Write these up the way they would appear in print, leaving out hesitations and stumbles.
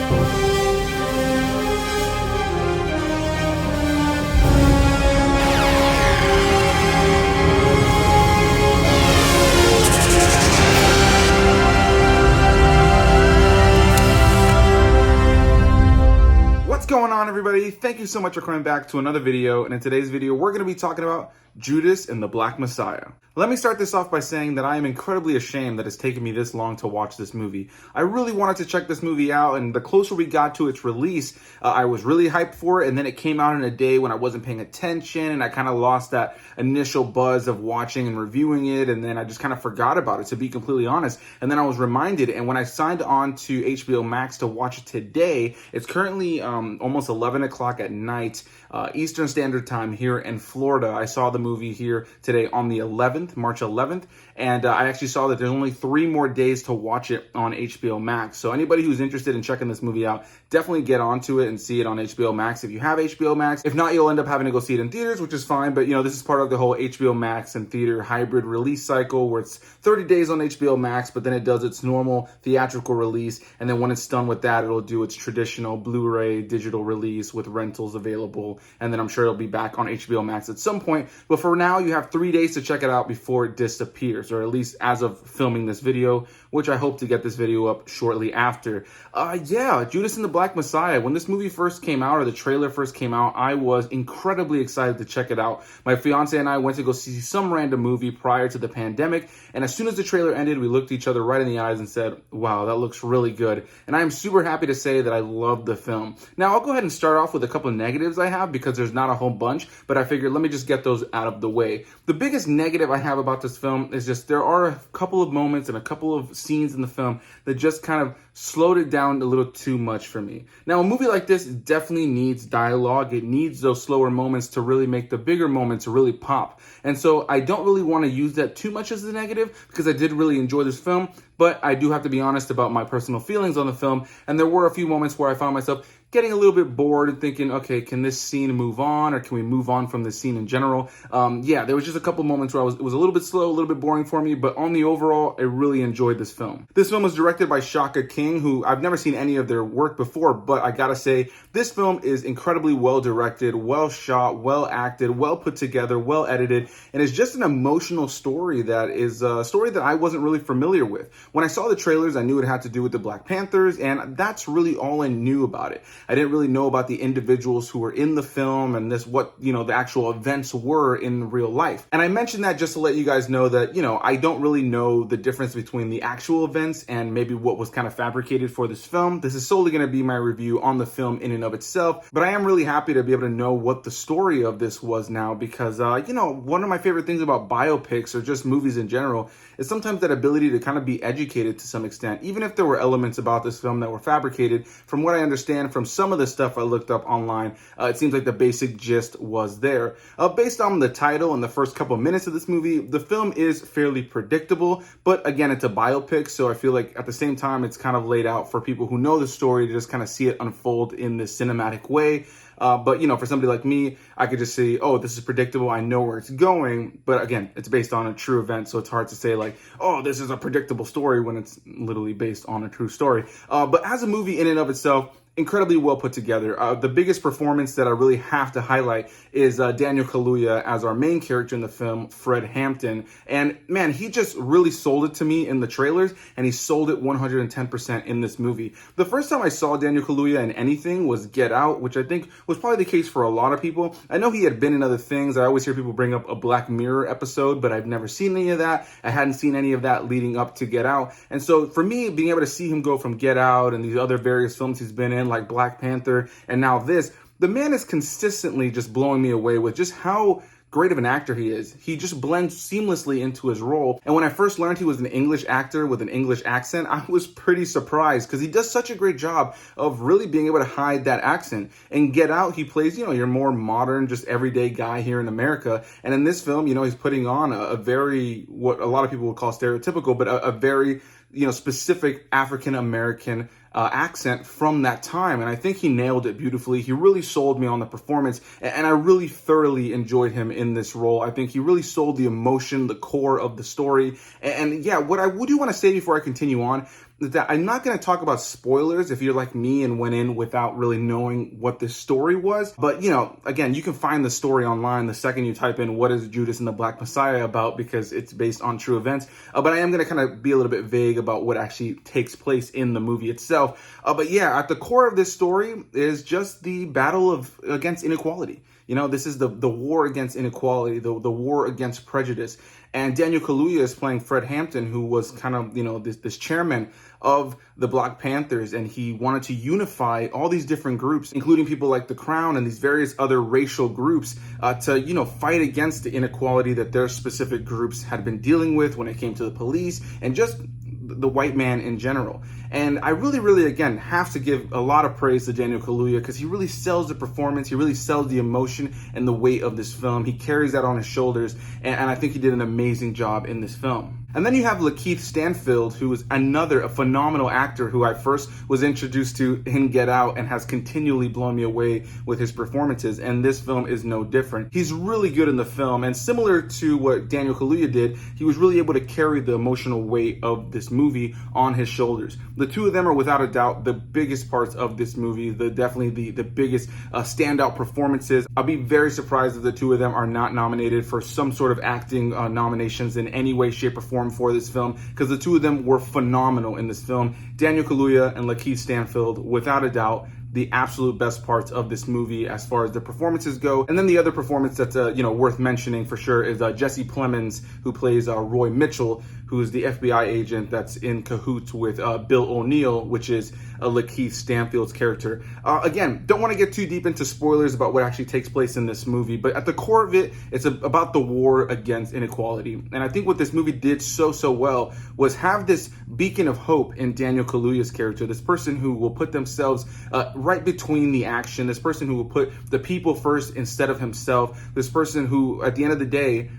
What's going on, everybody? Thank you so much for coming back to another video, and in today's video we're going to be talking about Judas and the Black Messiah. Let me start this off by saying that I am incredibly ashamed that it's taken me this long to watch this movie. I really wanted to check this movie out, and the closer we got to its release, I was really hyped for it, and then it came out in a day when I wasn't paying attention, and I kind of lost that initial buzz of watching and reviewing it, and then I just kind of forgot about it, to be completely honest. And then I was reminded, and when I signed on to HBO Max to watch it today, it's currently almost 11 o'clock at night, Eastern Standard Time here in Florida. I saw the movie here today on the 11th, March 11th, and I actually saw that there's only 3 more days to watch it on HBO Max. So anybody who's interested in checking this movie out, definitely get onto it and see it on HBO Max if you have HBO Max. If not, you'll end up having to go see it in theaters, which is fine, but you know, this is part of the whole HBO Max and theater hybrid release cycle where it's 30 days on HBO Max, but then it does its normal theatrical release, and then when it's done with that, it'll do its traditional Blu-ray digital release with rentals available, and then I'm sure it'll be back on HBO Max at some point. But for now, you have 3 days to check it out before it disappears, or at least as of filming this video, which I hope to get this video up shortly after. Yeah, Judas and the Black Messiah. When this movie first came out, or the trailer first came out, I was incredibly excited to check it out. My fiance and I went to go see some random movie prior to the pandemic, and as soon as the trailer ended, we looked each other right in the eyes and said, wow, that looks really good. And I am super happy to say that I loved the film. Now, I'll go ahead and start off with a couple of negatives I have, because there's not a whole bunch, but I figured let me just get those out of the way. The biggest negative I have about this film is just there are a couple of moments and a couple of scenes in the film that just kind of slowed it down a little too much for me. Now, a movie like this definitely needs dialogue. It needs those slower moments to really make the bigger moments really pop. And so I don't really want to use that too much as a negative, because I did really enjoy this film, but I do have to be honest about my personal feelings on the film. And there were a few moments where I found myself getting a little bit bored and thinking, okay, can this scene move on, or can we move on from this scene in general? Yeah, there was just a couple moments where it was a little bit slow, a little bit boring for me, but on the overall, I really enjoyed this film. This film was directed by Shaka King, who I've never seen any of their work before, but I gotta say, this film is incredibly well directed, well shot, well acted, well put together, well edited, and it's just an emotional story that is a story that I wasn't really familiar with. When I saw the trailers, I knew it had to do with the Black Panthers, and that's really all I knew about it. I didn't really know about the individuals who were in the film and what, you know, the actual events were in real life. And I mentioned that just to let you guys know that, you know, I don't really know the difference between the actual events and maybe what was kind of fabricated for this film. This is solely going to be my review on the film in and of itself, but I am really happy to be able to know what the story of this was now, because, you know, one of my favorite things about biopics or just movies in general is sometimes that ability to kind of be educated to some extent, even if there were elements about this film that were fabricated. From what I understand from some of the stuff I looked up online, it seems like the basic gist was there. Based on the title and the first couple minutes of this movie, the film is fairly predictable, but again, it's a biopic, so I feel like at the same time, it's kind of laid out for people who know the story to just kind of see it unfold in this cinematic way. But, you know, for somebody like me, I could just say, oh, this is predictable, I know where it's going. But again, it's based on a true event, so it's hard to say like, oh, this is a predictable story when it's literally based on a true story. But as a movie in and of itself, incredibly well put together. The biggest performance that I really have to highlight is Daniel Kaluuya as our main character in the film, Fred Hampton. And man, he just really sold it to me in the trailers, and he sold it 110% in this movie. The first time I saw Daniel Kaluuya in anything was Get Out, which I think was probably the case for a lot of people. I know he had been in other things. I always hear people bring up a Black Mirror episode, but I've never seen any of that. I hadn't seen any of that leading up to Get Out. And so for me, being able to see him go from Get Out and these other various films he's been in, like Black Panther, and now this, the man is consistently just blowing me away with just how great of an actor he is. He just blends seamlessly into his role. And when I first learned he was an English actor with an English accent, I was pretty surprised, because he does such a great job of really being able to hide that accent. In Get Out, he plays, you know, your more modern, just everyday guy here in America. And in this film, you know, he's putting on a very, what a lot of people would call stereotypical, but a very, you know, specific African-American accent from that time. And I think he nailed it beautifully. He really sold me on the performance, and I really thoroughly enjoyed him in this role. I think he really sold the emotion, the core of the story. And yeah, what I do want to say before I continue on is that I'm not going to talk about spoilers if you're like me and went in without really knowing what this story was. But, you know, again, you can find the story online the second you type in what is Judas and the Black Messiah about, because it's based on true events. But I am going to kind of be a little bit vague about what actually takes place in the movie itself. But yeah, at the core of this story is just the battle against inequality. You know, this is the war against inequality, the war against prejudice. And Daniel Kaluuya is playing Fred Hampton, who was kind of, you know, this chairman of the Black Panthers, and he wanted to unify all these different groups, including people like the Crown and these various other racial groups, to, you know, fight against the inequality that their specific groups had been dealing with when it came to the police and just the white man in general. And I really, again, have to give a lot of praise to Daniel Kaluuya, because he really sells the performance, he really sells the emotion and the weight of this film. He carries that on his shoulders, and I think he did an amazing job in this film. And then you have LaKeith Stanfield, who is a phenomenal actor who I first was introduced to in Get Out and has continually blown me away with his performances, and this film is no different. He's really good in the film, and similar to what Daniel Kaluuya did, he was really able to carry the emotional weight of this movie on his shoulders. The two of them are without a doubt the biggest parts of this movie, definitely the biggest standout performances. I'll be very surprised if the two of them are not nominated for some sort of acting nominations in any way, shape, or form for this film, because the two of them were phenomenal in this film. Daniel Kaluuya and LaKeith Stanfield, without a doubt, the absolute best parts of this movie as far as the performances go. And then the other performance that's you know, worth mentioning for sure is Jesse Plemons, who plays Roy Mitchell, who is the FBI agent that's in cahoots with Bill O'Neill, which is LaKeith Stanfield's character. Again, don't want to get too deep into spoilers about what actually takes place in this movie, but at the core of it, it's about the war against inequality. And I think what this movie did so well was have this beacon of hope in Daniel Kaluuya's character, this person who will put themselves right between the action, this person who will put the people first instead of himself, this person who, at the end of the day,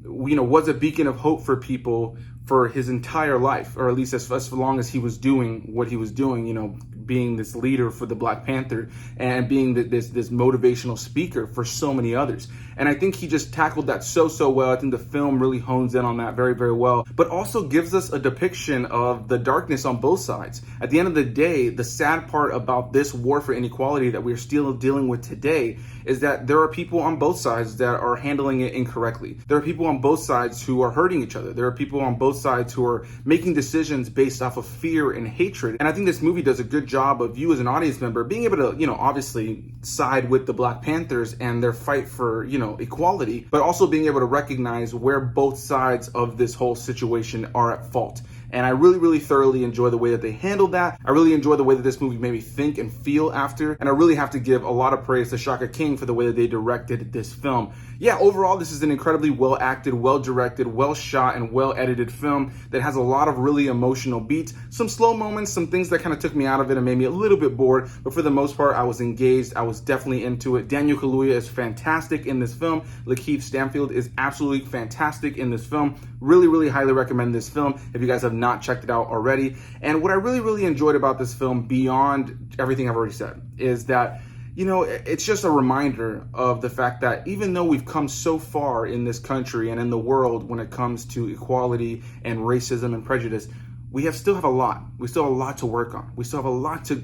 you know, was a beacon of hope for people for his entire life, or at least as long as he was doing what he was doing, you know, being this leader for the Black Panther and being this motivational speaker for so many others. And I think he just tackled that so well. I think the film really hones in on that very well, but also gives us a depiction of the darkness on both sides. At the end of the day, the sad part about this war for inequality that we're still dealing with today is that there are people on both sides that are handling it incorrectly. There are people on both sides who are hurting each other. There are people on both sides who are making decisions based off of fear and hatred. And I think this movie does a good job of you as an audience member being able to, you know, obviously side with the Black Panthers and their fight for, you know, equality, but also being able to recognize where both sides of this whole situation are at fault. And I really thoroughly enjoy the way that they handled that. I really enjoy the way that this movie made me think and feel after. And I really have to give a lot of praise to Shaka King for the way that they directed this film. Yeah, overall, this is an incredibly well acted, well directed, well shot, and well edited film that has a lot of really emotional beats, some slow moments, some things that kind of took me out of it and made me a little bit bored. But for the most part, I was engaged. I was definitely into it. Daniel Kaluuya is fantastic in this film. LaKeith Stanfield is absolutely fantastic in this film. Really highly recommend this film if you guys have not checked it out already. And what I really enjoyed about this film, beyond everything I've already said, is that, you know, it's just a reminder of the fact that even though we've come so far in this country and in the world when it comes to equality and racism and prejudice, we still have a lot. We still have a lot to work on. We still have a lot to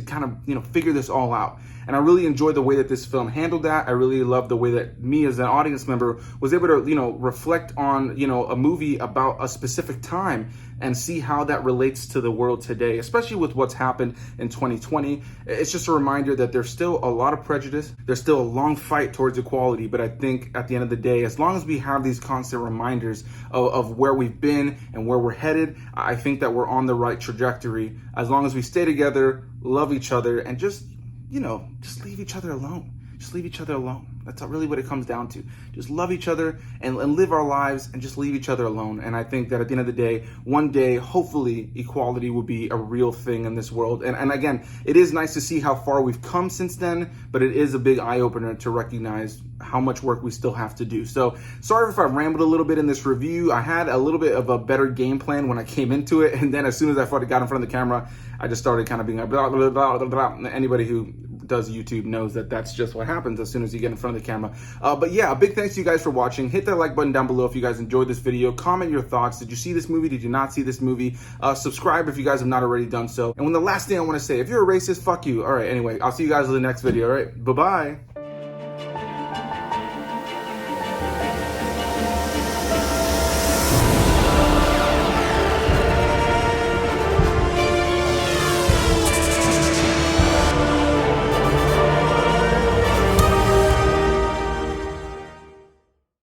kind of, you know, figure this all out. And I really enjoyed the way that this film handled that. I really loved the way that me as an audience member was able to, you know, reflect on, you know, a movie about a specific time and see how that relates to the world today, especially with what's happened in 2020. It's just a reminder that there's still a lot of prejudice. There's still a long fight towards equality. But I think at the end of the day, as long as we have these constant reminders of where we've been and where we're headed, I think that we're on the right trajectory. As long as we stay together, love each other, and just, you know, just leave each other alone. just leave each other alone. That's really what it comes down to. Just love each other and live our lives and just leave each other alone. And I think that at the end of the day, one day, hopefully, equality will be a real thing in this world. And again, it is nice to see how far we've come since then, but it is a big eye-opener to recognize how much work we still have to do. So sorry if I rambled a little bit in this review. I had a little bit of a better game plan when I came into it, and then as soon as I got in front of the camera, I just started kind of being like blah, blah, blah, blah, blah. Anybody who does YouTube knows that that's just what happens as soon as you get in front of the camera. But yeah, a big thanks to you guys for watching. Hit that like button down below if you guys enjoyed this video. Comment your thoughts. Did you see this movie? Did you not see this movie? Subscribe if you guys have not already done so. And when the last thing I want to say, if you're a racist, fuck you. All right, anyway, I'll see you guys in the next video. All right, bye-bye.